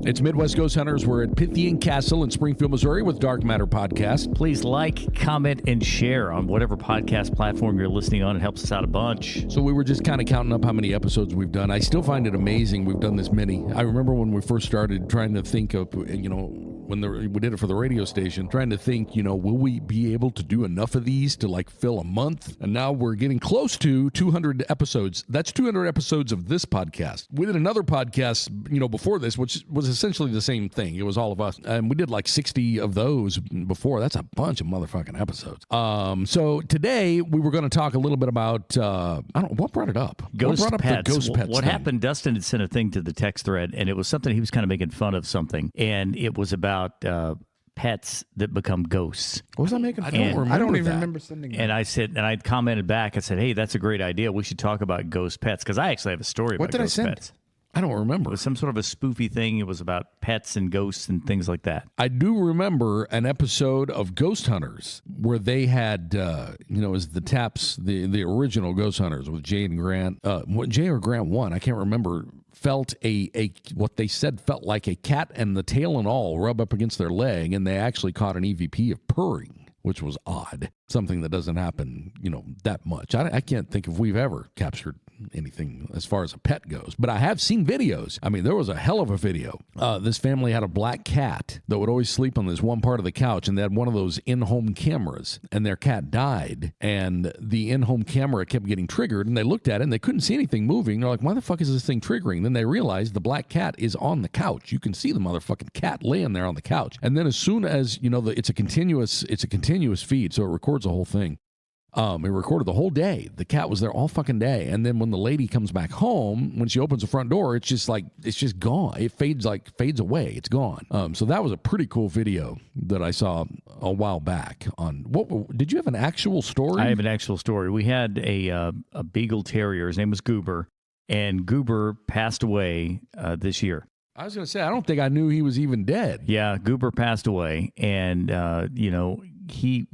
It's Midwest Ghost Hunters. We're at Pythian Castle in Springfield, Missouri with Dark Matter Podcast. Please like, comment, and share on whatever podcast platform you're listening on. It helps us out a bunch. So we were just kind of counting up how many episodes we've done. I still find it amazing we've done this many. I remember when we first started trying to think of, when we did it for the radio station, trying to think, will we be able to do enough of these to like fill a month? And now we're getting close to 200 episodes. That's 200 episodes of this podcast. We did another podcast, before this, which was essentially the same thing. It was all of us. And we did like 60 of those before. That's a bunch of motherfucking episodes. So today we were going to talk a little bit about, what brought it up? Ghost what brought pets. Up the ghost pets what thing? happened, Dustin had sent a thing to the text thread, and it was something he was kind of making fun of something. And it was about pets that become ghosts. What was I making fun of? I don't even remember sending that. And I commented back. I said, hey, that's a great idea. We should talk about ghost pets, because I actually have a story about ghost pets. I don't remember. It was some sort of a spoofy thing. It was about pets and ghosts and things like that. I do remember an episode of Ghost Hunters where they had, as the Taps, the original Ghost Hunters with Jay and Grant. Jay or Grant won, I can't remember. Felt what they said felt like a cat and the tail and all rub up against their leg, and they actually caught an EVP of purring, which was odd. Something that doesn't happen, that much. I can't think if we've ever captured anything as far as a pet goes, but I have seen videos. I mean, there was a hell of a video. This family had a black cat that would always sleep on this one part of the couch, and they had one of those in-home cameras, and their cat died, and the in-home camera kept getting triggered, and they looked at it, and they couldn't see anything moving. They're like, why the fuck is this thing triggering? Then they realized the black cat is on the couch. You can see the motherfucking cat laying there on the couch. And then as soon as, it's a continuous feed, so it records the whole thing. It recorded the whole day. The cat was there all fucking day. And then when the lady comes back home, when she opens the front door, it's just gone. It fades away. It's gone. So that was a pretty cool video that I saw a while back on. Did you have an actual story? I have an actual story. We had a Beagle Terrier. His name was Goober, and Goober passed away this year. I was going to say, I don't think I knew he was even dead. Yeah, Goober passed away, and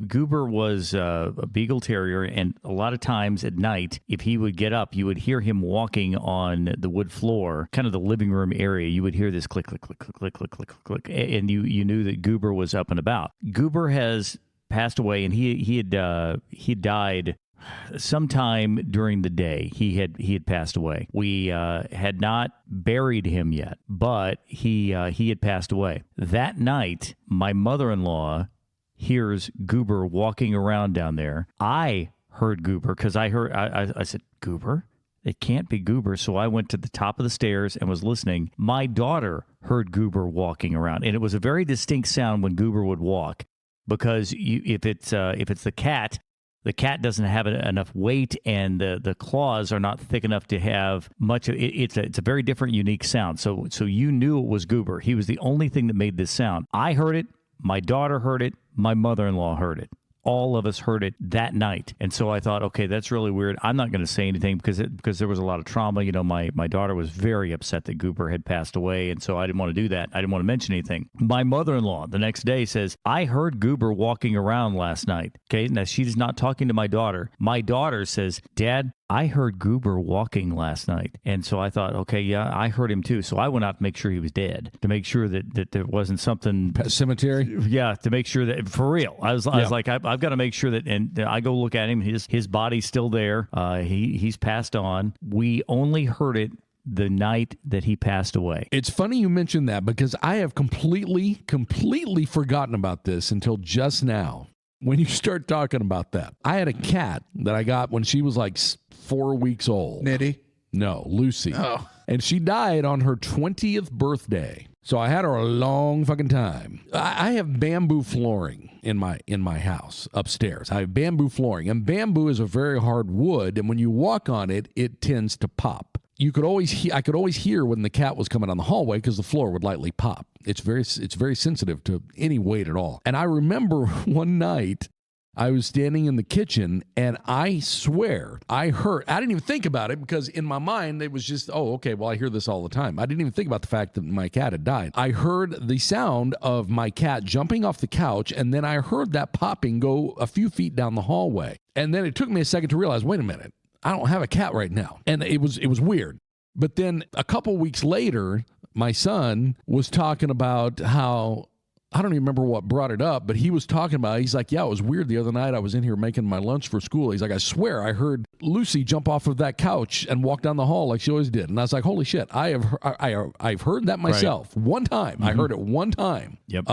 Goober was a Beagle Terrier, and a lot of times at night, if he would get up, you would hear him walking on the wood floor, kind of the living room area. You would hear this click, click, click, click, click, click, click, click, and you knew that Goober was up and about. Goober has passed away, and he had died sometime during the day. He had passed away. We had not buried him yet, but he had passed away. That night, my mother-in-law hears Goober walking around down there. I heard Goober because I said, Goober? It can't be Goober. So I went to the top of the stairs and was listening. My daughter heard Goober walking around, and it was a very distinct sound when Goober would walk, because if it's the cat doesn't have enough weight, and the claws are not thick enough to have much. It's a very different, unique sound. So you knew it was Goober. He was the only thing that made this sound. I heard it. My daughter heard it. My mother-in-law heard it. All of us heard it that night. And so I thought, okay, that's really weird. I'm not going to say anything because there was a lot of trauma. My daughter was very upset that Goober had passed away, and so I didn't want to do that. I didn't want to mention anything. My mother-in-law the next day says, I heard Goober walking around last night. Okay, now she's not talking to my daughter. My daughter says, Dad, I heard Goober walking last night. And so I thought, okay, yeah, I heard him too. So I went out to make sure he was dead, to make sure that there wasn't something. Pet cemetery? Yeah, to make sure that, for real. I was like, I've got to make sure that, and I go look at him. His body's still there. He's passed on. We only heard it the night that he passed away. It's funny you mentioned that, because I have completely forgotten about this until just now. When you start talking about that, I had a cat that I got when she was like 4 weeks old. Nitty? No, Lucy. Oh. And she died on her 20th birthday. So I had her a long fucking time. I have bamboo flooring in my house upstairs. I have bamboo flooring, and bamboo is a very hard wood, and when you walk on it, it tends to pop. I could always hear when the cat was coming down the hallway because the floor would lightly pop. It's very sensitive to any weight at all. And I remember one night I was standing in the kitchen, and I swear I didn't even think about it, because in my mind it was just, oh, okay, well, I hear this all the time. I didn't even think about the fact that my cat had died. I heard the sound of my cat jumping off the couch, and then I heard that popping go a few feet down the hallway. And then it took me a second to realize, wait a minute, I don't have a cat right now. And it was weird. But then a couple weeks later, my son was talking about how, I don't even remember what brought it up, but he was talking about, he's like, yeah, it was weird the other night. I was in here making my lunch for school. He's like, I swear I heard Lucy jump off of that couch and walk down the hall like she always did. And I was like, holy shit, I've heard that myself. Right. One time. I heard it one time. Yep.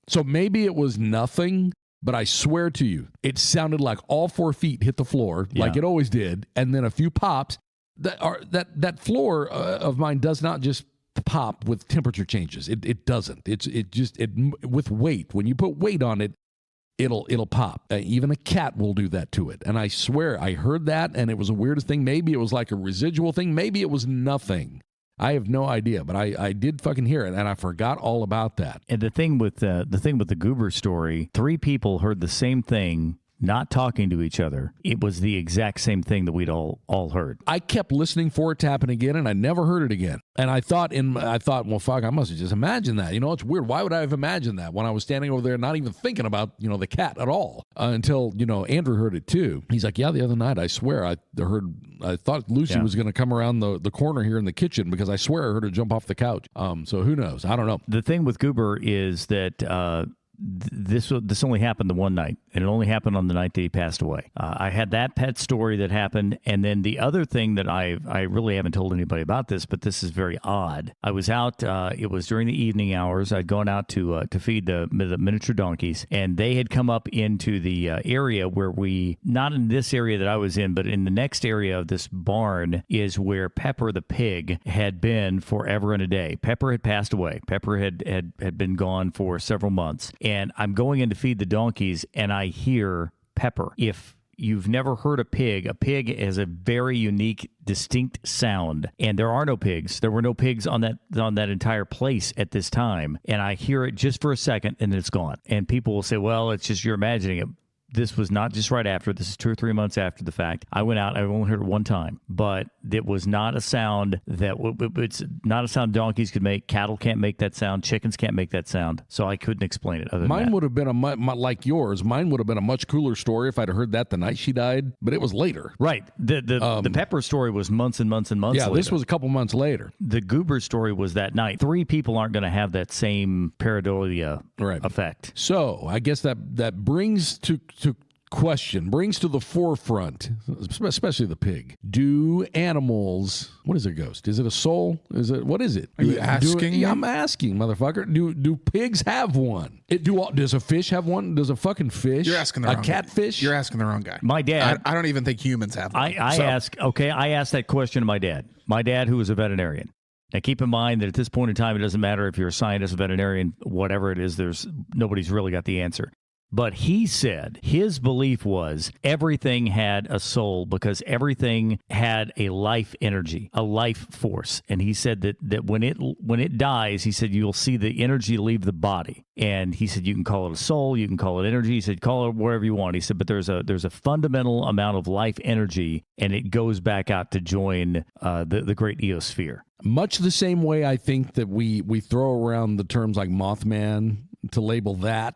So maybe it was nothing, but I swear to you, it sounded like all 4 feet hit the floor like it always did. And then a few pops. That floor of mine does not just pop with temperature changes. It doesn't. It just with weight. When you put weight on it, it'll pop. Even a cat will do that to it. And I swear I heard that, and it was the weirdest thing. Maybe it was like a residual thing. Maybe it was nothing. I have no idea, but I did fucking hear it, and I forgot all about that. And the thing with the goober story, 3 people heard the same thing, not talking to each other. It was the exact same thing that we'd all heard. I kept listening for it to happen again, and I never heard it again. And I thought, well, fuck, I must have just imagined that. It's weird. Why would I have imagined that when I was standing over there, not even thinking about, the cat at all until, Andrew heard it too. He's like, yeah, the other night, I swear, I thought Lucy was going to come around the corner here in the kitchen because I swear I heard her jump off the couch. So who knows? I don't know. The thing with Goober is that, this only happened the one night, and it only happened on the night that he passed away. I had that pet story that happened, and then the other thing that I really haven't told anybody about this, but this is very odd. I was out. It was during the evening hours. I'd gone out to feed the miniature donkeys, and they had come up into the area where not in this area that I was in, but in the next area of this barn is where Pepper the pig had been forever and a day. Pepper had passed away. Pepper had been gone for several months. And I'm going in to feed the donkeys, and I hear Pepper. If you've never heard a pig has a very unique, distinct sound. And there are no pigs. There were no pigs on that entire place at this time. And I hear it just for a second, and then it's gone. And people will say, well, it's just you're imagining it. This was not just right after. This is 2 or 3 months after the fact. I went out. I only heard it one time, but it was not a sound it's not a sound donkeys could make. Cattle can't make that sound. Chickens can't make that sound. So I couldn't explain it. Mine would have been like yours. Mine would have been a much cooler story if I'd heard that the night she died, but it was later. Right. The Pepper story was months and months and months later. Yeah, this was a couple months later. The Goober story was that night. 3 people aren't going to have that same pareidolia effect. So I guess that brings to the forefront, especially the pig. Do animals? What is a ghost? Is it a soul? What is it? Are you asking? I'm asking, motherfucker. Do pigs have one? Does a fish have one? Does a fucking fish? You're asking the wrong catfish? You're asking the wrong guy. My dad. I don't even think humans have one. I asked that question to my dad. My dad, who was a veterinarian. Now, keep in mind that at this point in time, it doesn't matter if you're a scientist, a veterinarian, whatever it is. Nobody's really got the answer. But he said his belief was everything had a soul because everything had a life energy, a life force. And he said that when it dies, he said you'll see the energy leave the body. And he said you can call it a soul, you can call it energy. He said call it wherever you want. He said, but there's a fundamental amount of life energy, and it goes back out to join the great eosphere. Much the same way I think that we throw around the terms like Mothman to label that.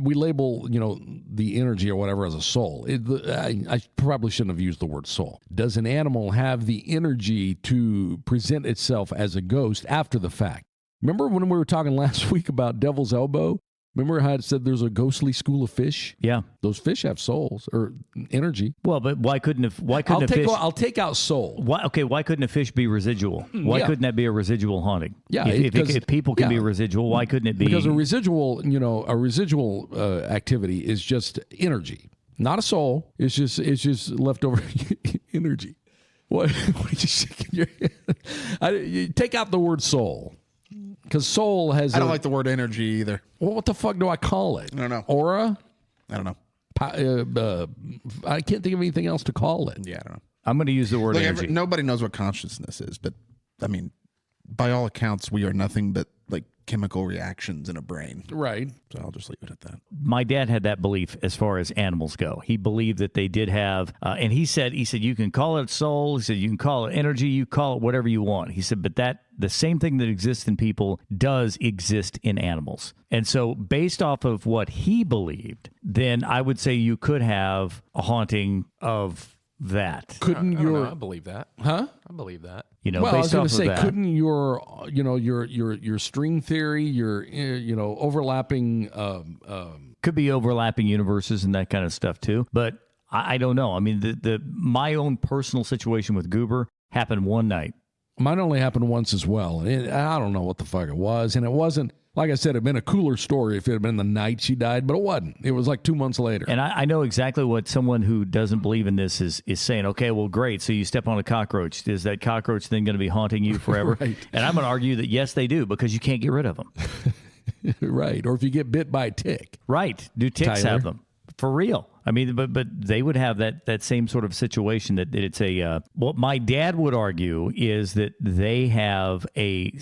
We label, the energy or whatever as a soul. I probably shouldn't have used the word soul. Does an animal have the energy to present itself as a ghost after the fact? Remember when we were talking last week about Devil's Elbow? Remember how it said there's a ghostly school of fish? Yeah. Those fish have souls or energy. Well, but why couldn't a fish... I'll take out soul. Why couldn't a fish be residual? Why couldn't that be a residual haunting? Yeah. If people can be residual, why couldn't it be... Because a residual activity is just energy, not a soul. It's just leftover energy. What are you shaking your head? You take out the word soul. Because soul has... I don't like the word energy either. Well, what the fuck do I call it? I don't know. Aura? I don't know. I can't think of anything else to call it. Yeah, I don't know. I'm going to use the word energy. Nobody knows what consciousness is, but, I mean, by all accounts, we are nothing but, chemical reactions in a brain. Right. So I'll just leave it at that. My dad had that belief as far as animals go. He believed that they did have, and he said, you can call it soul. He said, you can call it energy. You call it whatever you want. He said, but the same thing that exists in people does exist in animals. And so based off of what he believed, then I would say you could have a haunting of that. I believe that. Huh? I believe that. You know, Well, I was based going off to of say, that. couldn't your string theory, your overlapping, Could be overlapping universes and that kind of stuff too. But I don't know. I mean, my own personal situation with Goober happened one night. mine only happened once as well. And I don't know what the fuck it was, and it wasn't. Like I said, it'd been a cooler story if it had been the night she died, but it wasn't. It was like 2 months later. And I know exactly what someone who doesn't believe in this is saying. Okay, well, great. So you step on a cockroach. Is that cockroach then going to be haunting you forever? Right. And I'm going to argue that yes, they do, because you can't get rid of them. Right. Or if you get bit by a tick. Right. Do ticks Tyler? have them? For real. I mean, but they would have that same sort of situation that it's a what my dad would argue is that they have a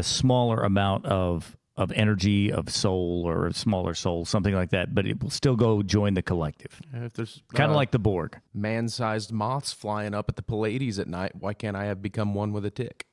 smaller amount of energy, of soul, or a smaller soul, something like that, but it will still go join the collective. If there's Kind of like the Borg. man-sized moths flying up at the Pleiades at night, why can't I have become one with a tick?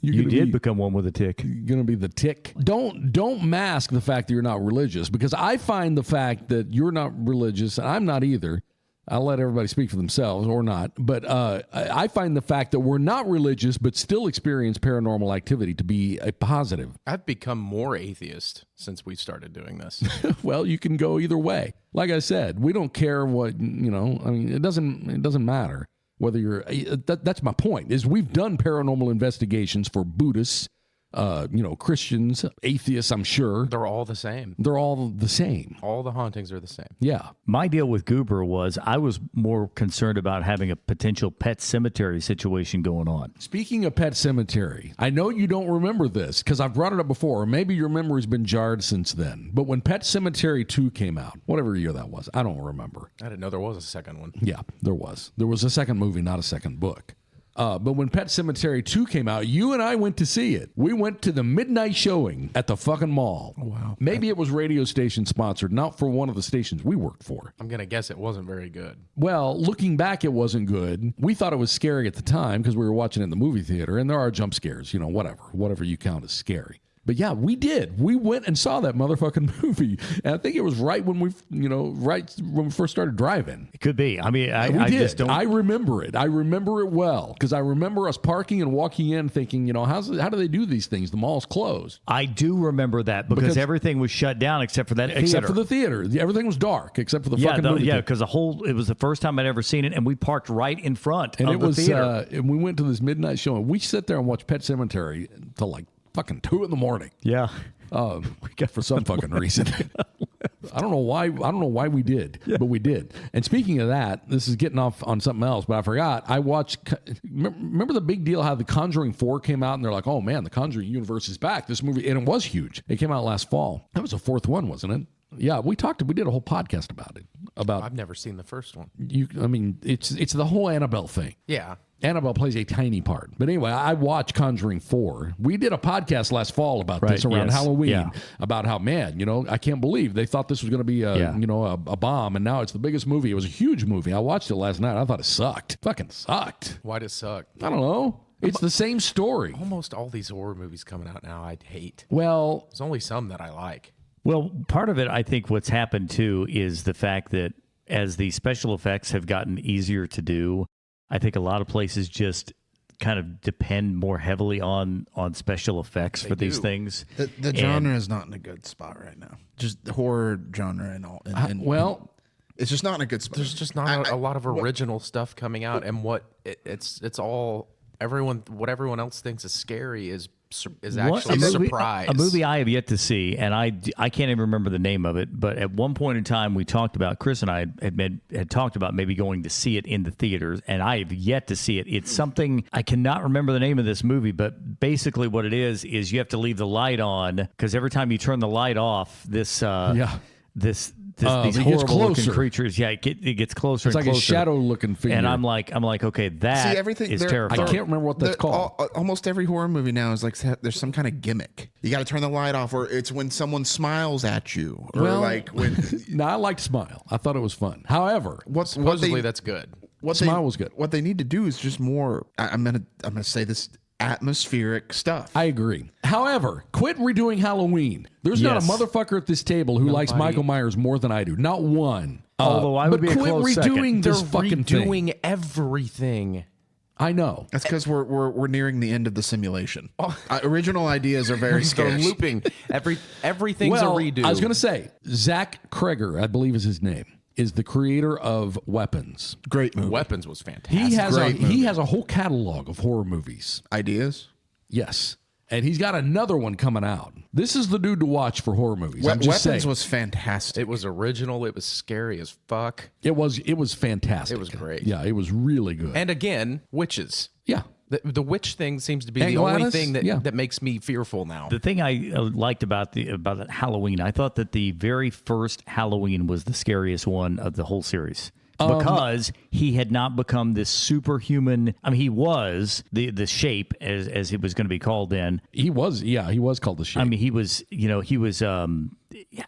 You did become one with a tick. Going to be the tick. Don't mask the fact that you're not religious, because I find the fact that you're not religious, and I'm not either. I'll let everybody speak for themselves or not. But I find the fact that we're not religious but still experience paranormal activity to be a positive. I've become more atheist since we started doing this. Well, you can go either way. Like I said, we don't care what, I mean, it doesn't matter whether you're, that's my point, is we've done paranormal investigations for Buddhists, Christians, atheists, I'm sure. They're all the same. They're all the same. All the hauntings are the same. Yeah. My deal with Goober was I was more concerned about having a potential pet cemetery situation going on. Speaking of Pet Cemetery, I know you don't remember this because I've brought it up before, or maybe your memory's been jarred since then. But when Pet Cemetery 2 came out, whatever year that was, I don't remember. I didn't know there was a second one. Yeah, there was. There was a second movie, not a second book. But when Pet Cemetery 2 came out, you and I went to see it. We went to the midnight showing at the fucking mall. Wow. Maybe it was radio station sponsored, not for one of the stations we worked for. I'm going to guess it wasn't very good. Well, looking back, it wasn't good. We thought it was scary at the time because we were watching it in the movie theater, and there are jump scares, whatever you count as scary. But yeah, we did. We went and saw that motherfucking movie. And I think it was right when we first started driving. It could be. I mean, We I did. just don't. I remember it. I remember it well because I remember us parking and walking in thinking, how do they do these things? The mall's closed. I do remember that because everything was shut down except for that theater. Except for the theater. Everything was dark except for the fucking movie. Yeah, because it was the first time I'd ever seen it, and we parked right in front And of it the was, theater. and we went to this midnight show, and we sit there and watch Pet Cemetery until like fucking 2 a.m. Yeah. For some fucking reason. I don't know why we did, but we did. And speaking of that, this is getting off on something else, but I forgot. I watched, remember the big deal how The Conjuring 4 came out and they're like, oh man, The Conjuring universe is back. This movie, and it was huge. It came out last fall. That was the fourth one, wasn't it? Yeah, we did a whole podcast about it. I've never seen the first one. It's the whole Annabelle thing. Yeah. Annabelle plays a tiny part. But anyway, I watched Conjuring 4. We did a podcast last fall about this around Halloween, about how, man, I can't believe they thought this was going to be a bomb, and now it's the biggest movie. It was a huge movie. I watched it last night. I thought it sucked. Fucking sucked. Why'd it suck? I don't know. It's the same story. Almost all these horror movies coming out now I hate. Well, There's only some that I like. Well, part of it, I think what's happened too is the fact that as the special effects have gotten easier to do, I think a lot of places just kind of depend more heavily on special effects for these things. The genre is not in a good spot right now. Just the horror genre and all. It's just not in a good spot. There's just not a lot of original stuff coming out, and it's all what everyone else thinks is scary is actually a surprise. A movie I have yet to see, and I can't even remember the name of it, but at one point in time we talked about, Chris and I had talked about maybe going to see it in the theaters, and I have yet to see it. It's something, I cannot remember the name of this movie, but basically what it is you have to leave the light on, because every time you turn the light off, these horrible looking creatures, it gets closer. It's and like closer. a shadow looking figure. And I'm like, okay, that is terrifying. I can't remember what that's called. Almost every horror movie now is like there's some kind of gimmick. You got to turn the light off, or it's when someone smiles at you, or No, I liked Smile. I thought it was fun. However, supposedly that's good. Smile was good. What they need to do is just more. I'm gonna say this. Atmospheric stuff. I agree. However, quit redoing Halloween. There's not a motherfucker at this table who likes Michael Myers more than I do. Not one. Although I would be a close second. Redoing this fucking thing. Redoing everything. I know. That's because we're nearing the end of the simulation. Original ideas are very They're scarce. looping. Everything's a redo. I was going to say, Zach Kreger, I believe is his name, is the creator of Weapons. Great movie. Weapons was fantastic. He has a whole catalog of horror movies. Ideas. Yes. And he's got another one coming out. This is the dude to watch for horror movies. I'm just Weapons saying. was fantastic. It was original. It was scary as fuck. It was fantastic. It was great. Yeah, it was really good. And again, witches. yeah. The witch thing seems to be And the only Gladys? thing Yeah. that makes me fearful now. The thing I liked about Halloween, I thought that the very first Halloween was the scariest one of the whole series. Because he had not become this superhuman. I mean, he was the shape as it was going to be called then. He was called the Shape. I mean, he was.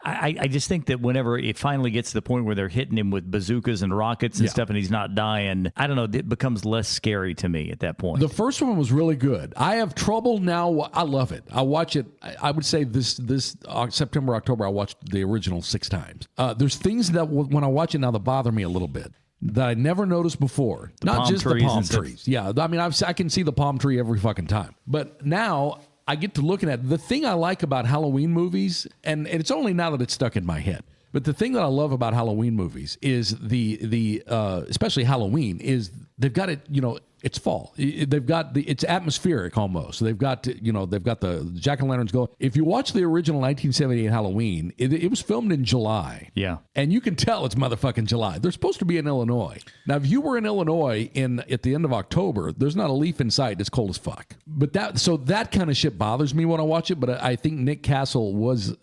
I just think that whenever it finally gets to the point where they're hitting him with bazookas and rockets and stuff, and he's not dying, I don't know. It becomes less scary to me at that point. The first one was really good. I have trouble now. I love it. I watch it. I would say this September, October, I watched the original 6 times. There's things that when I watch it now that bother me a little bit that I never noticed before. Not palm just the trees palm and stuff. trees. Yeah, I mean, I can see the palm tree every fucking time. But now I get to looking at the thing I like about Halloween movies, and it's only now that it's stuck in my head. But the thing that I love about Halloween movies is the especially Halloween is they've got it. It's fall. They've got it's atmospheric almost. So they've got the jack-o'-lanterns going. If you watch the original 1978 Halloween, it was filmed in July. Yeah. And you can tell it's motherfucking July. They're supposed to be in Illinois. Now, if you were in Illinois at the end of October, there's not a leaf in sight. It's cold as fuck. But that kind of shit bothers me when I watch it. But I think Nick Castle was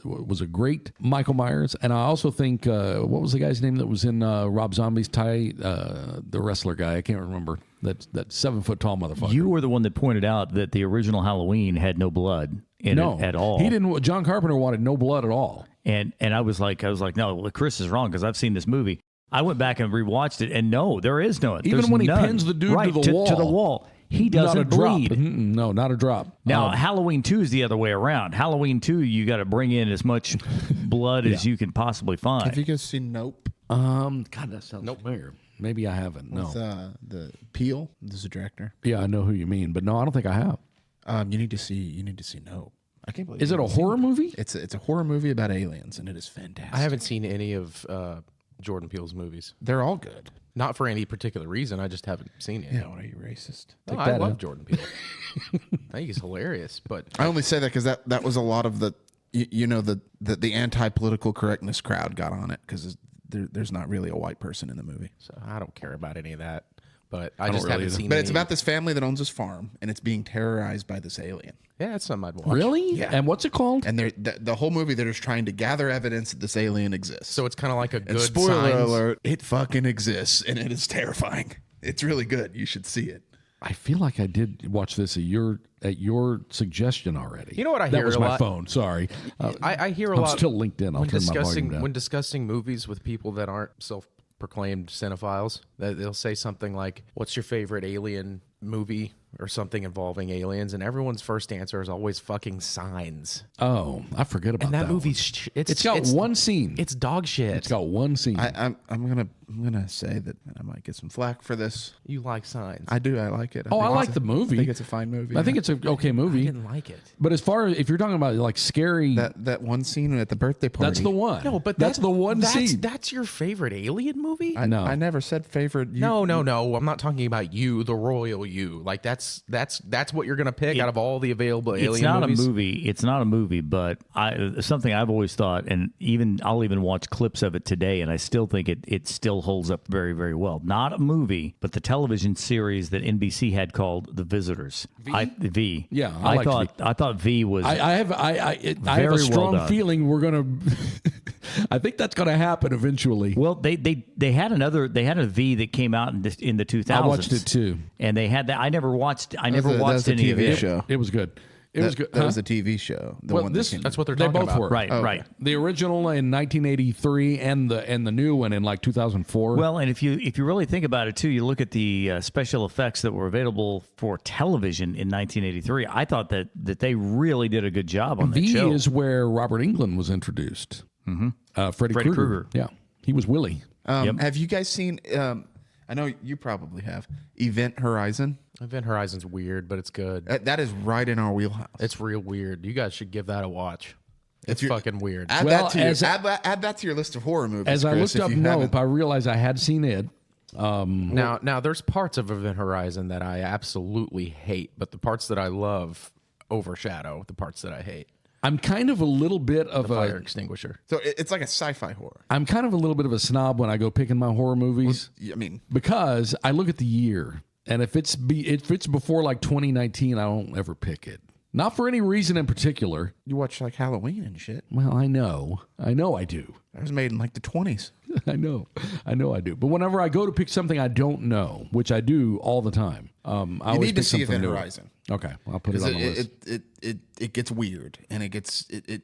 a great Michael Myers. And I also think, what was the guy's name that was in Rob Zombie's the wrestler guy? I can't remember. That 7-foot tall motherfucker. You were the one that pointed out that the original Halloween had no blood in it at all. He didn't. John Carpenter wanted no blood at all. And I was like, no, Chris is wrong because I've seen this movie. I went back and rewatched it, and no, there is no. Even when he none. pins the dude right, to the wall. to the wall, he doesn't not a drop. bleed. No, not a drop. Now, Halloween 2 is the other way around. Halloween 2, you got to bring in as much blood as you can possibly find. Have you guys seen Nope? God, that sounds familiar. Maybe I haven't. No. With, the Peel, this is a director. Yeah, I know who you mean, but no, I don't think I have. You need to see Nope. I can't believe. Is it a horror movie? It's a horror movie about aliens, and it is fantastic. I haven't sing any of Jordan Peele's movies. They're all good. Not for any particular reason. I just haven't seen it. Yeah, what are you, racist? No, I love Jordan Peele. I think he's hilarious, but I only say that because that was a lot of the the anti-political correctness crowd got on it because there's not really a white person in the movie. so I don't care about any of that. But I just haven't seen. But it's any. about this family that owns this farm, and it's being terrorized by this alien. Yeah, that's something I'd watch. Really? Yeah. And what's it called? And the whole movie, they're just trying to gather evidence that this alien exists. So it's kind of like a and good spoiler Signs. alert, it fucking exists, and it is terrifying. It's really good. You should see it. I feel like I did watch this at your suggestion already. You know what I that hear was a my lot? phone. Sorry. I hear a I'm lot. still linked in. I'll when turn my volume discussing down. when discussing movies with people that aren't self-proclaimed cinephiles, that they'll say something like, "What's your favorite alien movie?" or something involving aliens, and everyone's first answer is always fucking Signs. Oh, I forget about And that one. movie's It's got one scene. It's dog shit. It's got one scene. I'm gonna say that I might get some flack for this. You like Signs? I do. I like it. I think like it's the movie. I think it's a fine movie. I think it's an okay I movie. didn't like it. But as far as if you're talking about like scary, that one scene at the birthday party. that's the one. No, but that's the one scene. That's your favorite alien movie? No. I never said favorite. No. I'm not talking about you, the royal you. Like that's what you're gonna pick out of all the available alien It's not movies. a movie. It's not a movie, but something I've always thought, and I'll even watch clips of it today, and I still think it still holds up very, very well. Not a movie, but the television series that NBC had called The Visitors. V. Yeah, I liked V. I thought V was. I have a Very strong well done. feeling we're gonna. I think that's gonna happen eventually. Well, they had a V that came out in the 2000s. I watched it too. And they had that. I never watched That was a any of TV it. show. It was good. It was good. That was Huh? a TV show. The Well, one this- that came That's what they're They talking both about. were. Right, Oh, right. The original in 1983 and the new one in like 2004. Well, and if you really think about it too, you look at the special effects that were available for television in 1983. I thought that they really did a good job on that V show. is where Robert Englund was introduced. Mm-hmm. Freddy Freddy Krueger. Krueger. Yeah, he was Willie. Yep. Have you guys seen? I know you probably have. Event Horizon. Event Horizon's weird, but it's good. That is right in our wheelhouse. It's real weird. You guys should give that a watch. It's you're- fucking weird. Add, Well, that to your, as- add that to your list of horror movies. As I Chris, looked up if you haven't. Nope, I realized I had seen it. Now there's parts of Event Horizon that I absolutely hate, but the parts that I love overshadow the parts that I hate. I'm kind of a little bit of Fire a extinguisher. So it's like a sci-fi horror. I'm kind of a little bit of a snob when I go picking my horror movies I mean, because I look at the year, and if it's before like 2019, I don't ever pick it. Not for any reason in particular. you watch like Halloween and shit. Well, I know I do. That was made in like the 20s. I know I do. But whenever I go to pick something I don't know, which I do all the time, I You always need to pick see something Event new. Horizon. Okay, I'll put it on the list. It gets weird and it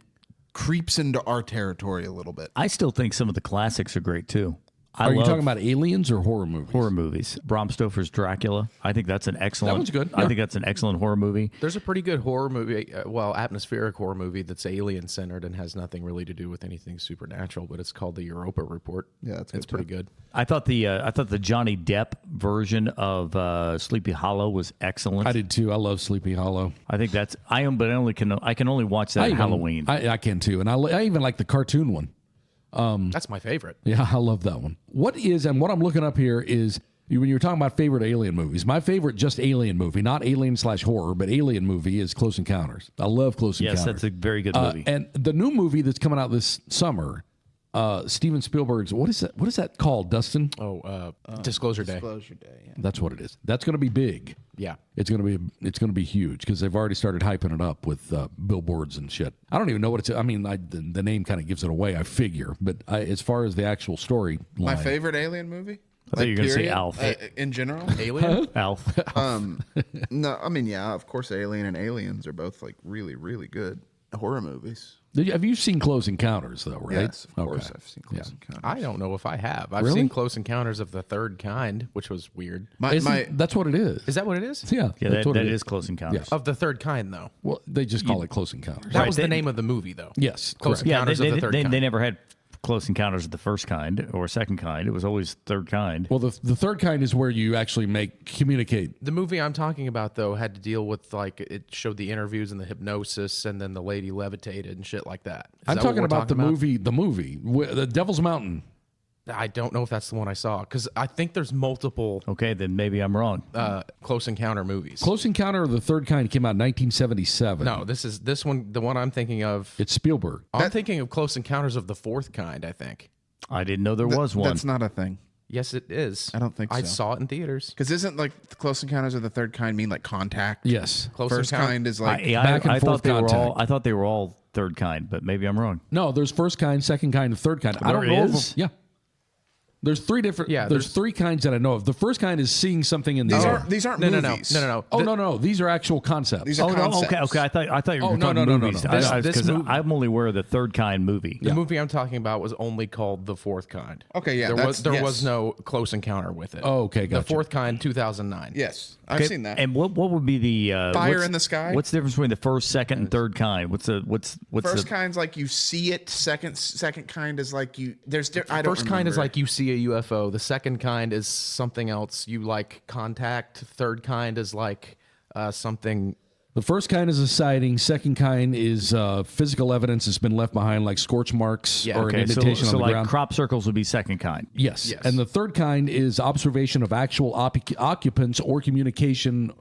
creeps into our territory a little bit. I still think some of the classics are great too. Are you talking about aliens or horror movies? horror movies? Bram Stoker's Dracula. I think that's an excellent. That one's good, I yeah. think that's an excellent horror movie. There's a pretty good horror movie, atmospheric horror movie that's alien centered and has nothing really to do with anything supernatural, but it's called The Europa Report. Yeah, that's it's good, pretty good. I thought the Johnny Depp version of Sleepy Hollow was excellent. I did too. I love Sleepy Hollow. I think that's I can only watch that at Halloween. I can too, and I even like the cartoon one. That's my favorite. Yeah, I love that one. What I'm looking up here is when you're talking about favorite alien movies. My favorite just alien movie, not alien/horror, but alien movie is Close Encounters. I love Close Yes, Encounters. that's a very good movie. And the new movie that's coming out this summer, Steven Spielberg's. What is that called, Dustin? Disclosure Day. Disclosure Day. Yeah. That's what it is. That's going to be big. Yeah. It's going to be huge because they've already started hyping it up with billboards and shit. I don't even know what it's. I mean, the name kind of gives it away. I figure, but as far as the actual story, My favorite alien movie? I thought you were gonna say period? Alf. In general? Alien? Alf. No, I mean, yeah, of course, Alien and Aliens are both like really, really good horror movies. Have you seen Close Encounters though? Right? Yes, of course, Okay. I've seen Close Encounters. I don't know if I have. I've Really? seen Close Encounters of the Third Kind, which was weird. That's what it is. Is that what it is? Yeah, Yeah, that's what that it is Close Encounters. Of the Third Kind, though. Well, they just call it Close Encounters. That Right, was they- the name of the movie, though. Yes, Close correct. Yeah, Encounters of the Third Kind. they never had Close Encounters of the First Kind or Second Kind. It was always Third Kind. Well, the third kind is where you actually communicate. The movie I'm talking about, though, had to deal with, like, it showed the interviews and the hypnosis, and then the lady levitated and shit like that. Is I'm that what talking we're about the movie, The Devil's Mountain. I don't know if that's the one I saw, because I think there's multiple Okay, then maybe I'm wrong. Close Encounter movies. Close Encounter of the Third Kind came out in 1977. No, this one, the one I'm thinking of. It's Spielberg. I'm thinking of Close Encounters of the Fourth Kind, I think. I didn't know there was one. That's not a thing. Yes, it is. I don't think I so. saw it in theaters. Because isn't like the Close Encounters of the Third Kind mean like contact? Yes. Close First Encounter- kind is like back and I forth thought they were contact. all. I thought they were all Third Kind, but maybe I'm wrong. No, there's first kind, second kind, and third kind. I don't There know. is? Yeah. There's three different. Yeah, there's there's- three kinds that I know of. The first kind is seeing something in the these air. aren't these aren't No, movies. no. Oh no, these are actual concepts. These are Oh, concepts. no, okay. I thought you were Oh, no, talking no, no, movies. no, no. This Because movie- I'm only aware of the Third Kind movie. The movie I'm talking about was only called The Fourth Kind. Okay, yeah, There that's- was yes. no Close Encounter with it. Oh, okay, The gotcha. Fourth Kind, 2009. Yes, I've Okay, seen that. And what would be the Fire what's- in the Sky? What's the difference between the first, second, and third kind? What's First the kind's like you see it. Second kind is like you. I don't First kind is remember. like you see a UFO. The second kind is something else. You like contact. Third kind is like something. The first kind is a sighting. Second kind is physical evidence that's been left behind, like scorch marks Yeah, or okay? an So, indentation so on the like ground. crop circles would be second kind. Yes. Yes. And the third kind is observation of actual occupants or communication,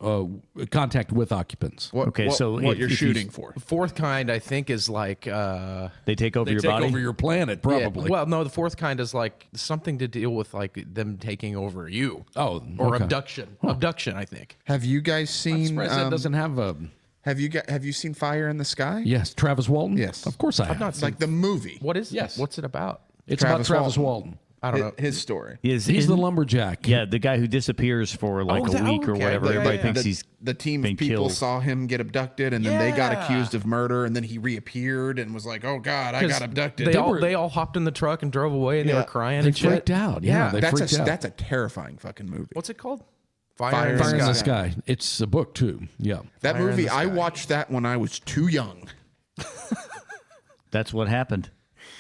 contact with occupants. what, Okay, what, so what if you're you- shooting for. Fourth kind, I think, is like. They take over They your take body. over your planet, probably. Yeah, well, no, the fourth kind is like something to deal with like them taking over you. Oh, Or okay. abduction. Abduction, I think. Have you guys seen? Surprised that doesn't have a. Have you seen Fire in the Sky? Yes, Travis Walton? Yes. Of course I have. not Like the movie. What is Yes. What's it about? It's about Travis Walton. I don't know. His story. Is He's the isn't- lumberjack. Yeah, the guy who disappears for like Oh, a week or okay. whatever. Yeah, Everybody yeah, thinks the, he's the team been of people killed. saw him get abducted, and then they got Yeah. accused of murder, and then he reappeared and was like, "Oh God, I got abducted." They all hopped in the truck and drove away, and they Yeah. were crying They and shit. freaked out. Yeah, they freaked out. that's a terrifying fucking movie. What's it called? Fire Fire in Sky. the Sky. It's a book, too. Yeah. That Fire in movie, the I Sky. watched that when I was too young. That's what happened.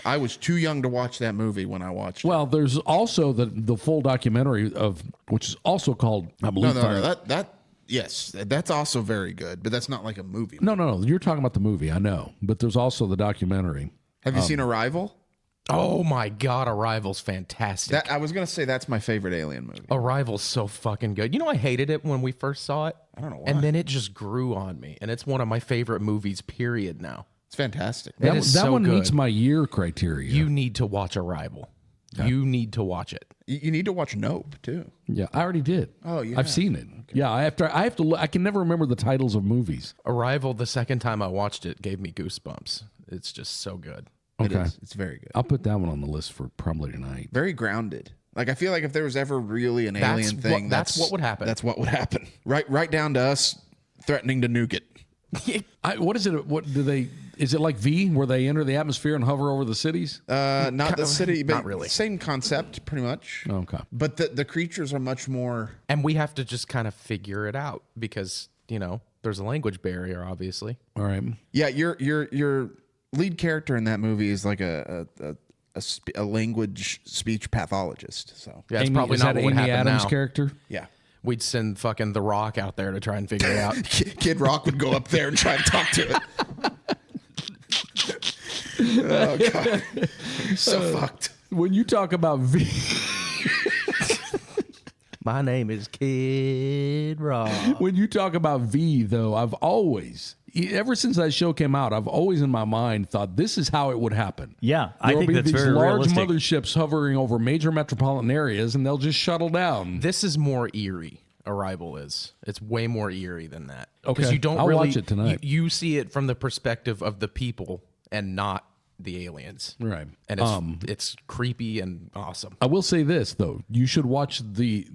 I was too young to watch that movie when I watched it. Well, there's also the full documentary of which is also called I believe Yes, that's also very good, but that's not like a movie. No. You're talking about the movie, I know, but there's also the documentary. Have you seen Arrival? Oh my God, Arrival's fantastic. I was gonna say that's my favorite Alien movie. Arrival's so fucking good. You know, I hated it when we first saw it. I don't know why. And then it just grew on me, and it's one of my favorite movies. Period. Now It's fantastic. It is That so one good. meets my year criteria. You need to watch Arrival. You need to watch it. You need to watch Nope too. Yeah, I already did. Oh, you I've have? seen it. Okay. Yeah, I have to look. I can never remember the titles of movies. Arrival, the second time I watched it, gave me goosebumps. It's just so good. It Okay. is. It's very good. I'll put that one on the list for probably tonight. Very grounded. Like I feel like if there was ever really an alien thing, that's what would happen. That's what would happen. Right down to us threatening to nuke it. What is it? What do they? Is it like V, where they enter the atmosphere and hover over the cities? Not the city, but Not really. same concept, pretty much. Okay. But the creatures are much more. And we have to just kind of figure it out because, there's a language barrier, obviously. All right. Yeah, your lead character in that movie is like a language speech pathologist. So Yeah, it's Amy, probably is not that what would Amy happen Adams' now. character? yeah, We'd send fucking The Rock out there to try and figure it out. Kid Rock would go up there and try to talk to it. Oh god, so fucked. When you talk about V, My name is Kid Rock. when you talk about V, though, I've always, ever since that show came out, I've always in my mind thought this is how it would happen. Yeah, I There will think be that's these very large realistic. motherships hovering over major metropolitan areas, and they'll just shuttle down. This is more eerie. Arrival is. It's way more eerie than that. Okay. You don't I'll really watch it tonight. You see it from the perspective of the people and not the aliens. Right. And it's creepy and awesome. I will say this though: you should watch the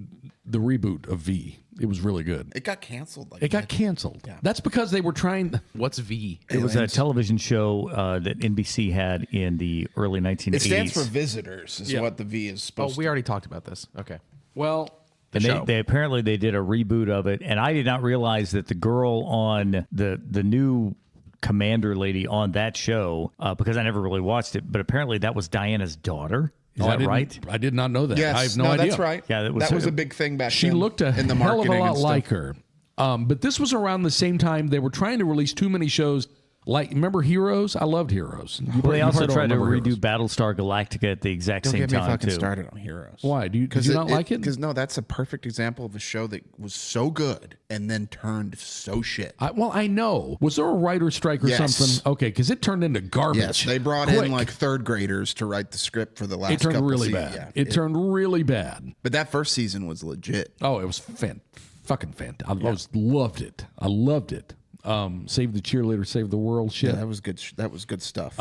reboot of V. It was really good. It got canceled. Like It got canceled. That's because they were trying. What's V? It was a television show that NBC had in the early 1980s. It stands for visitors. Is what the V is Oh, supposed to. we already talked about this. Okay. Well, And show. they apparently they did a reboot of it, and I did not realize that the girl on the new commander lady on that show because I never really watched it, but apparently that was Diana's daughter. Is I that didn't- right? I did not know that. Yes, I have no idea. That's right. Yeah, that that was was- a big thing back She then. looked a in the hell of a marketing lot and stuff. like her. But this was around the same time they were trying to release too many shows. Like, remember Heroes? I loved Heroes. Well, they also tried to remember redo Heroes. Battlestar Galactica at the exact Don't same get me time fucking too. started on Heroes. Why? Did you not like it? Because no, that's a perfect example of a show that was so good and then turned so shit. I know. Was there a writer's strike or Yes. something? Okay, because it turned into garbage. Yes, they brought Quick. in like third graders to write the script for the last It turned couple really seasons. bad. Yeah, It turned really bad. but that first season was legit. Oh, it was fucking fantastic. Loved it. I loved it. Save the cheerleader, save the world shit. Yeah, that was good. That was good stuff.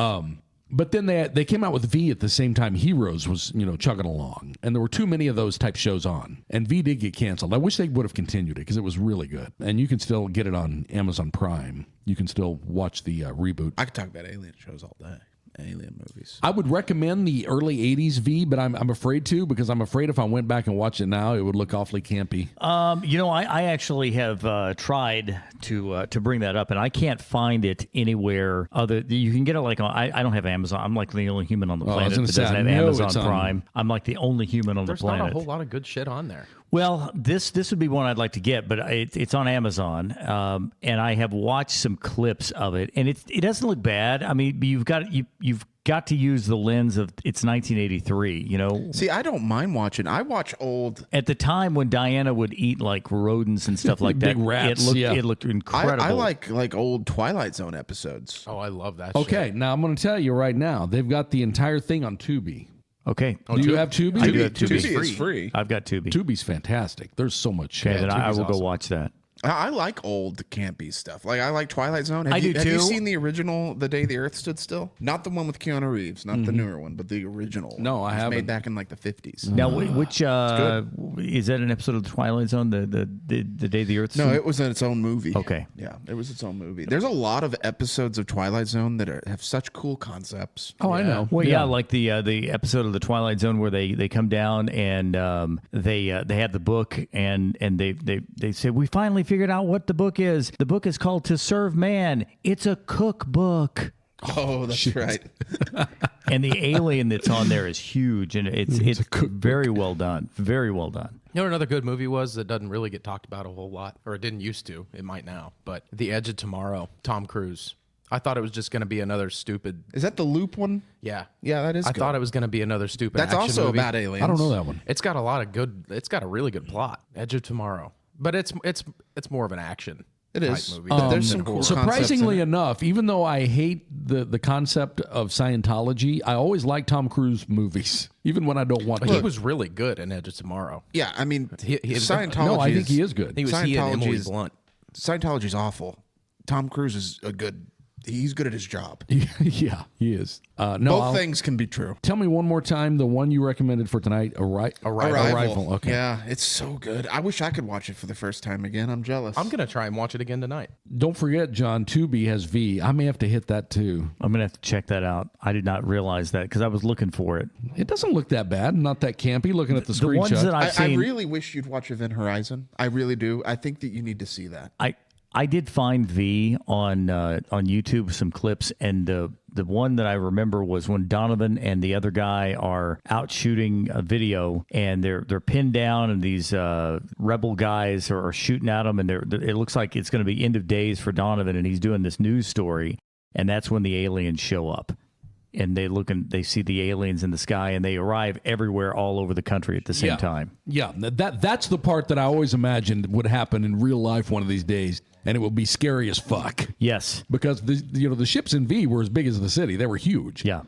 But then they came out with V at the same time Heroes was, chugging along. And there were too many of those type shows on. And V did get canceled. I wish they would have continued it because it was really good. And you can still get it on Amazon Prime. You can still watch the reboot. I could talk about alien shows all day. Alien movies. I would recommend the early 80s V, but I'm afraid to because I'm afraid if I went back and watched it now, it would look awfully campy. I actually have tried to bring that up, and I can't find it anywhere other. You can get it like on. I don't have Amazon. I'm like the only human on the I was planet gonna that say, doesn't I have know Amazon it's on- Prime. I'm like the only human on There's the not planet. a whole lot of good shit on there. Well, this would be one I'd like to get, but it's on Amazon, and I have watched some clips of it, and it doesn't look bad. I mean, you've got to use the lens of it's 1983. See, I don't mind watching. I watch old. At the time when Diana would eat like rodents and stuff like Big that, rats, it looked incredible. I like old Twilight Zone episodes. Oh, I love that Okay, now I'm going to tell you right now, they've got the entire thing on Tubi. Okay. Do you have Tubi? I do have Tubi. Tubi is free. I've got Tubi. Tubi's fantastic. There's so much shit. Okay, then I Tubi's will go awesome. watch that. I like old campy stuff. Like I like Twilight Zone. Have I you, do Have you too. seen the original The Day the Earth Stood Still? Not the one with Keanu Reeves, not the newer one, but the original. No, I It was haven't. Made back in like the 50s. Now, which is that an episode of the Twilight Zone? The day the Earth? No, it was in its own movie. Okay. Yeah, it was its own movie. There's a lot of episodes of Twilight Zone that have such cool concepts. Oh, I know. Well, yeah, like the episode of the Twilight Zone where they come down and they have the book and they say we finally figured out what the book is. The book is called To Serve Man. It's a cookbook. Oh, that's right. And the alien that's on there is huge, and it's very well done. Very well done. You know what another good movie was that doesn't really get talked about a whole lot, or it didn't used to. It might now, but The Edge of Tomorrow, Tom Cruise. I thought it was just going to be another stupid. Is that the Loop one? Yeah, Yeah, that is I good. thought it was going to be another stupid. That's action also movie. about aliens. I don't know that one. It's got a lot of good. It's got a really good plot. Edge of Tomorrow, but it's more of an action. It is. Type movie But than- there's than some cool horror. Surprisingly enough, even though I hate the concept of Scientology, I always like Tom Cruise movies, even when I don't want But to. he was really good in Edge of Tomorrow. Yeah, I mean, He- Scientology. No, I think he is good. He and Emily Scientology Blunt. Scientology's awful. Tom Cruise is he's good at his job. Yeah, he is. No, Both things can be true. Tell me one more time the one you recommended for tonight. Arrival. Okay. Yeah, it's so good. I wish I could watch it for the first time again. I'm jealous. I'm gonna try and watch it again tonight. Don't forget, John, Tubi has V. I may have to hit that too. I'm gonna have to check that out. I did not realize that because I was looking for it. It doesn't look that bad. Not that campy. Looking at the The ones screenshot. that I've I seen, really wish you'd watch Event Horizon. I really do. I think that you need to see that. I did find V on YouTube, some clips, and the one that I remember was when Donovan and the other guy are out shooting a video, and they're pinned down, and these rebel guys are shooting at them, and it looks like it's going to be end of days for Donovan, and he's doing this news story, and that's when the aliens show up. And they see the aliens in the sky, and they arrive everywhere, all over the country at the same time. Yeah, that's the part that I always imagined would happen in real life one of these days, and it will be scary as fuck. Yes. Because the ships in V were as big as the city; they were huge. Yeah.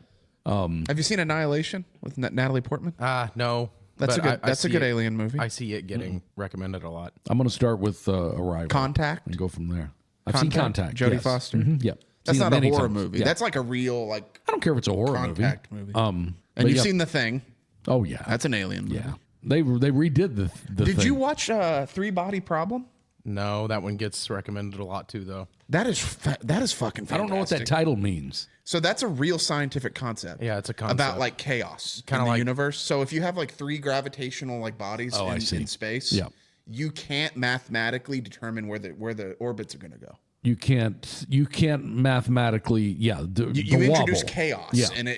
Have you seen Annihilation with Natalie Portman? No. That's but a good. I That's a see good it- alien movie. I see it getting recommended a lot. I'm going to start with Arrival Contact. and go from there. I've seen Contact. Jodie yes. Foster. Mhm, Yep. That's Seen it not a many horror times. movie. Yeah. That's like a real I don't care if it's a horror contact movie. movie. And And you've seen The Thing. Oh yeah, That's an alien movie. yeah. They redid the Did thing. you watch Three Body Problem? No, that one gets recommended a lot too, though. That is fucking fantastic. I don't know what that title means. So that's a real scientific concept. Yeah, it's a concept. about like chaos Kinda in the like- universe. So if you have like three gravitational like bodies I see. in space, Yeah. you can't mathematically determine where the orbits are going to go. You can't mathematically. Yeah, You the introduce wobble. chaos, Yeah. and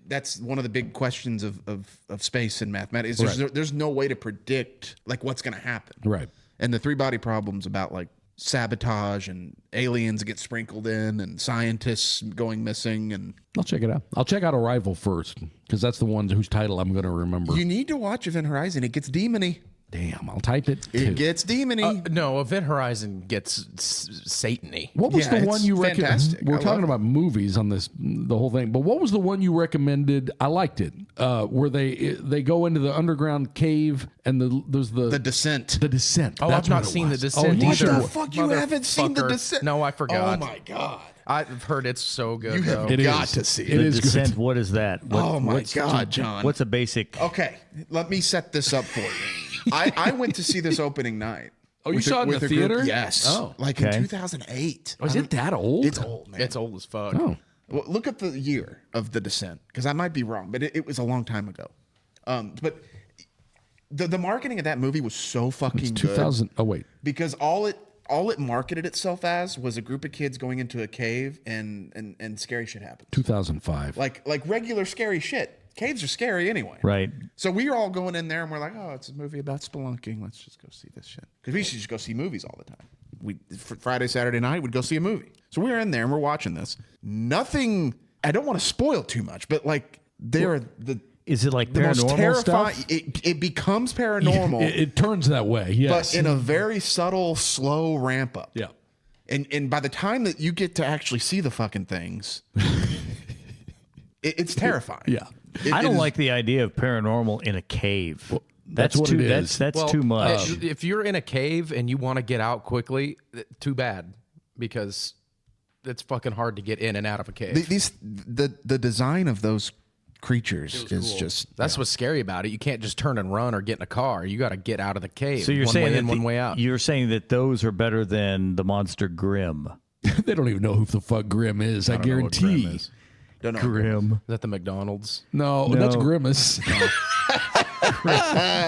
that's one of the big questions of space and mathematics. There's no way to predict like what's going to happen. Right. And the Three Body Problem's about like sabotage and aliens get sprinkled in and scientists going missing, and I'll check it out. I'll check out Arrival first because that's the one whose title I'm going to remember. you need to watch Event Horizon. It gets demony. Damn, I'll type it. It too. gets demony. No, Event Horizon gets Satan-y. What was Yeah, the one it's you recommended? fantastic. We're I talking love about movies on the whole thing, but what was the one you recommended? I liked it. Where they go into the underground cave and there's The Descent. The Descent. Oh, That's I've not what it seen was. The Descent you What should. the fuck? You haven't seen The Motherfucker. Descent? No, I forgot. Oh my god! I've heard it's so good. You though. have It got is. to see It it. The is Descent, good. what is that? Oh my God, John. What's a basic? Okay, let me set this up for you. I went to see this opening night. Oh, you with saw it in with the a group- theater? Yes. Oh, like okay. in 2008. Was it that old? It's old, man. It's old as fuck. Oh. Well, look up the year of The Descent, because I might be wrong, but it was a long time ago. But the marketing of that movie was so fucking good 2000. Oh wait. because all it marketed itself as was a group of kids going into a cave and scary shit happens. 2005. Like regular scary shit. Caves are scary anyway. Right. So we were all going in there and we're like, oh, it's a movie about spelunking. Let's just go see this shit. Because we used to just go see movies all the time. Friday, Saturday night, we'd go see a movie. So we were in there and we're watching this. Nothing, I don't want to spoil too much, but like they're the Is it like most paranormal terrifying. stuff? It becomes paranormal, It turns that way. Yes. but in a very subtle, slow ramp up. yeah. And by the time that you get to actually see the fucking things, it's terrifying. Yeah. I don't like the idea of paranormal in a cave. that's what too, it is. That's Well, too much. If you're in a cave and you want to get out quickly, too bad, because it's fucking hard to get in and out of a cave. The design of those creatures is just That's what's scary about it. You can't just turn and run or get in a car. You got to get out of the cave. So you're one saying way that in, one way out. You're saying that those are better than the monster Grimm. They don't even know who the fuck Grim is. I don't know what guarantee. Grim is. don't know. Grim. Is that the McDonald's? No, that's No. Grimace.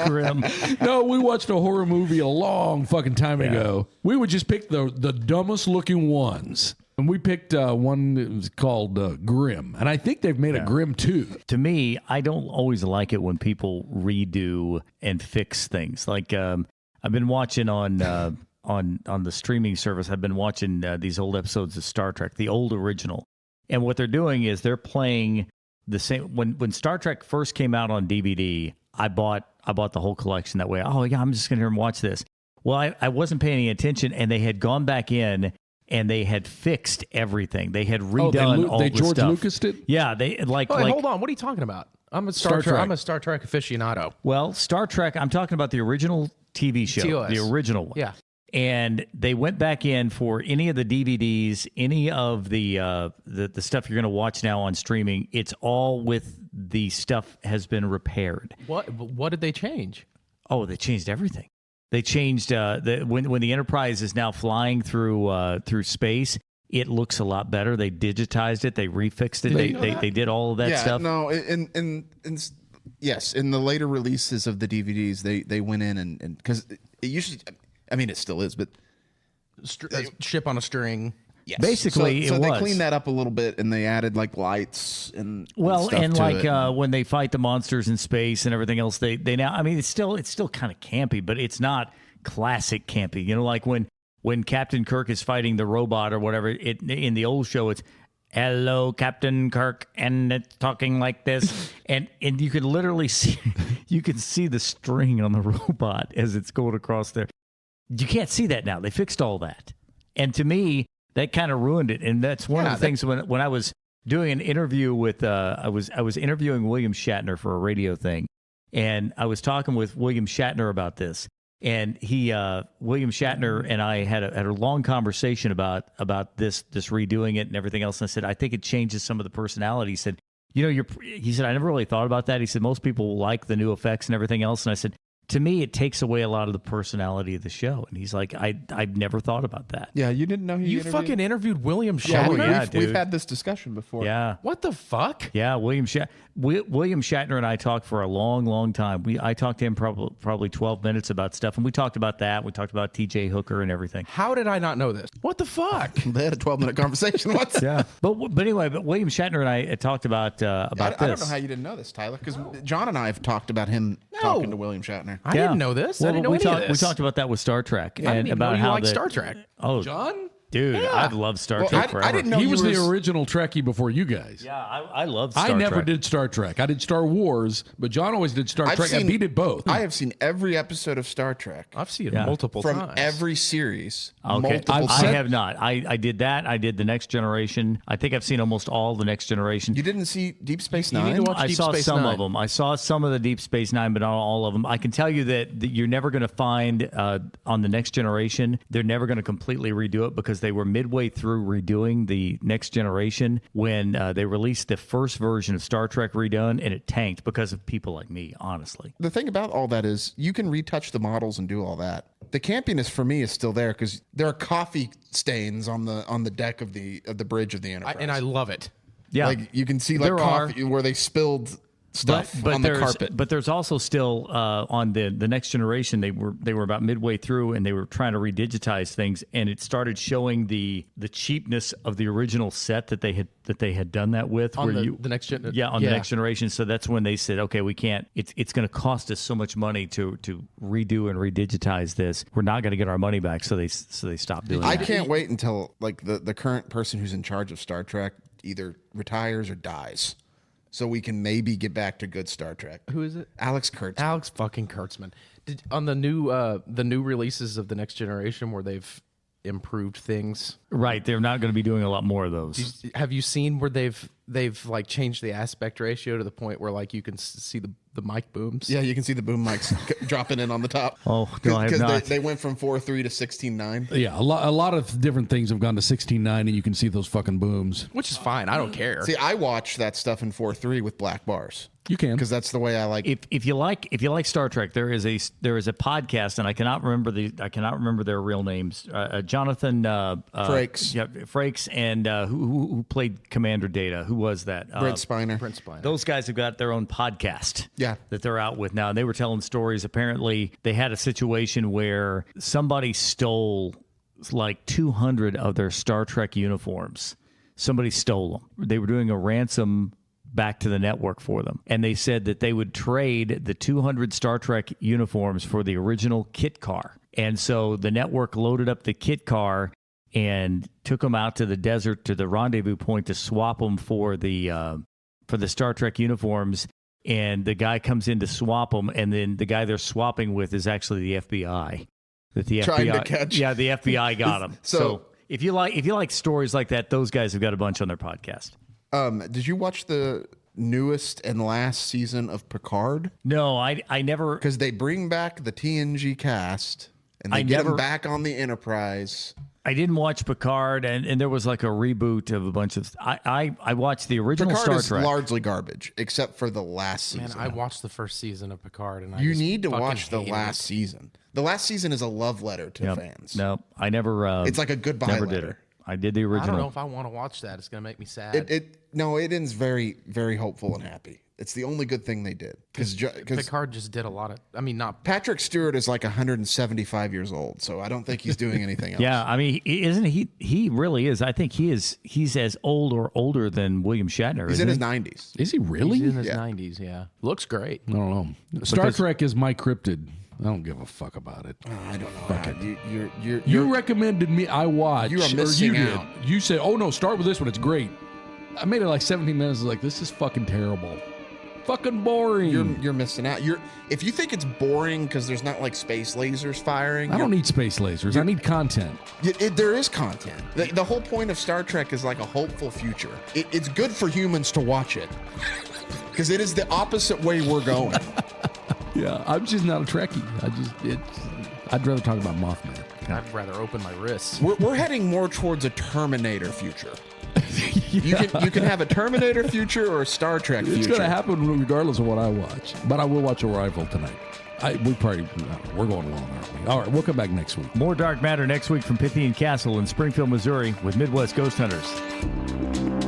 Grim. No, we watched a horror movie a long fucking time ago. We would just pick the dumbest looking ones And we picked one that was called Grimm. And I think they've made a Grimm 2. To me, I don't always like it when people redo and fix things. Like I've been watching on the streaming service. I've been watching these old episodes of Star Trek, the old original. And what they're doing is they're playing the same. When Star Trek first came out on DVD, I bought the whole collection that way. Oh yeah, I'm just gonna hear and watch this. Well, I wasn't paying any attention, and they had gone back in and they had fixed everything. They had redone all the George stuff. Lucas it? Yeah, they like. Hold on. What are you talking about? I'm a Star Trek. Trek. I'm a Star Trek aficionado. Well, Star Trek. I'm talking about the original TV show, TOS. the original one. Yeah. And they went back in for any of the DVDs, any of the stuff you're going to watch now on streaming. It's all with the stuff has been repaired. What did they change? Oh, they changed everything. They changed when the Enterprise is now flying through space. It looks a lot better. They digitized it. They refixed it. They did all of that stuff. No, yes, in the later releases of the DVDs, they went in and because it usually, I mean, it still is, but Ship on a string. yes. Basically, so it they was. cleaned that up a little bit and they added like lights and stuff and to like it. when they fight the monsters in space and everything else, they now. I mean, it's still kind of campy, but it's not classic campy. You know, like when Captain Kirk is fighting the robot or whatever. In the old show, it's hello, Captain Kirk, and it's talking like this, and you can literally see the string on the robot as it's going across there. You can't see that now. They fixed all that, and to me, that kind of ruined it. And that's one of the things when I was doing an interview with I was interviewing William Shatner for a radio thing, and I was talking with William Shatner about this. And William Shatner and I had a long conversation about this redoing it and everything else. And I said, I think it changes some of the personality. He said, he said, I never really thought about that. He said, most people like the new effects and everything else. And I said, to me, it takes away a lot of the personality of the show. And he's like, I've never thought about that. Yeah, you didn't know You fucking interviewed William Shatner? Yeah, we've dude. had this discussion before. Yeah. What the fuck? Yeah, William Shatner and I talked for a long, long time. I talked to him probably 12 minutes about stuff, and we talked about that. We talked about T.J. Hooker and everything. How did I not know this? What the fuck? They had a 12-minute conversation. What's Yeah, but anyway, William Shatner and I talked about this. I don't know how you didn't know this, Tyler, because John and I have talked about him talking to William Shatner. I didn't know this. I didn't know any of this. We talked about that with Star Trek I didn't and even about know you how like Star Trek. Oh, John? dude, Yeah. I've loved Star Well, Trek forever. I didn't know He you was were the original Trekkie before you guys. Yeah, I loved Star I never Trek. did Star Trek. I did Star Wars, but John always did Star Trek. And he did both. I have seen every episode of Star Trek I've seen it Yeah. multiple from times. every series. Okay, Multiple I times. have not. I did that. I did The Next Generation. I think I've seen almost all The Next Generation. You didn't see Deep Space You need Nine? to watch I Deep saw Space some Nine. of them. I saw some of the Deep Space Nine, but not all of them. I can tell you that you're never going to find on The Next Generation, they're never going to completely redo it because they were midway through redoing The Next Generation when they released the first version of Star Trek redone, and it tanked because of people like me, honestly. The thing about all that is you can retouch the models and do all that. The campiness for me is still there because there are coffee stains on the deck of the bridge of the Enterprise. And I love it. Yeah. like you can see like There are. coffee where they spilled stuff on the carpet. But there's also still on the Next Generation they were about midway through and they were trying to redigitize things, and it started showing the cheapness of the original set that they had done that with. On where the Next Gen. the Next Generation. So that's when they said, okay, we can't. It's going to cost us so much money to redo and redigitize this. We're not going to get our money back. So they stopped doing I that. can't wait until like the current person who's in charge of Star Trek either retires or dies, so we can maybe get back to good Star Trek. Who is it? Alex Kurtz. Alex fucking Kurtzman. On the new releases of the Next Generation where they've improved things. Right, they're not going to be doing a lot more of those. Have you seen where they've like changed the aspect ratio to the point where like you can see the mic booms? Yeah, you can see the boom mics dropping in on the top. Oh, no, I have Because not. they went from 4.3 to 16.9. Yeah, a lot of different things have gone to 16.9, and you can see those fucking booms. Which is fine. I don't care. See, I watch that stuff in 4.3 with black bars. You can. Because that's the way I like. If you like Star Trek, there is a podcast, and I cannot remember their real names. Jonathan Frakes. Yeah, Frakes, and who played Commander Data? Who was that? Brent Spiner. Those guys have got their own podcast. Yeah. That they're out with now. And they were telling stories. Apparently, they had a situation where somebody stole like 200 of their Star Trek uniforms. Somebody stole them. They were doing a ransom back to the network for them. And they said that they would trade the 200 Star Trek uniforms for the original kit car. And so the network loaded up the kit car and took them out to the desert to the rendezvous point to swap them for the Star Trek uniforms. And the guy comes in to swap them, and then the guy they're swapping with is actually the FBI. That the Trying FBI, to catch. yeah, the FBI got him. So- So if you like stories like that, those guys have got a bunch on their podcast. Did you watch the newest and last season of Picard? No, I never. Because they bring back the TNG cast and they get them back on the Enterprise. I didn't watch Picard, and there was like a reboot of a bunch of. I watched the original Picard Star is Trek. largely garbage, except for the last Man, season. I watched the first season of Picard, and You just need to fucking watch the hated last it. season. The last season is a love letter to fans. No, I never. It's like a goodbye never letter. did it. I did the original. I don't know if I want to watch that. It's gonna make me sad. It ends very, very hopeful and happy. It's the only good thing they did. Because Picard just did a lot of. I mean, not. Patrick Stewart is like 175 years old, so I don't think he's doing anything else. Yeah, I mean, isn't he? He really is. I think he is. He's as old or older than William Shatner. He's isn't in his he? 90s. Is he really? He's in his Yeah. 90s. Yeah, looks great. I don't know. Star Trek is my cryptid. I don't give a fuck about it. I don't know. You're You recommended me. I watched. You are or missing you out. Did. You said, "Oh no, start with this one. It's great." I made it like 17 minutes. I was like, "This is fucking terrible, fucking boring." you're missing out. If you think it's boring because there's not like space lasers firing, I don't need space lasers. I need content. there is content. The whole point of Star Trek is like a hopeful future. It's good for humans to watch it because it is the opposite way we're going. Yeah, I'm just not a Trekkie. I'd rather talk about Mothman. I'd rather open my wrists. We're heading more towards a Terminator future. You can have a Terminator future or a Star Trek future. It's going to happen regardless of what I watch. But I will watch Arrival tonight. We're going along, aren't we? All right, we'll come back next week. More Dark Matter next week from Pythian Castle in Springfield, Missouri, with Midwest Ghost Hunters.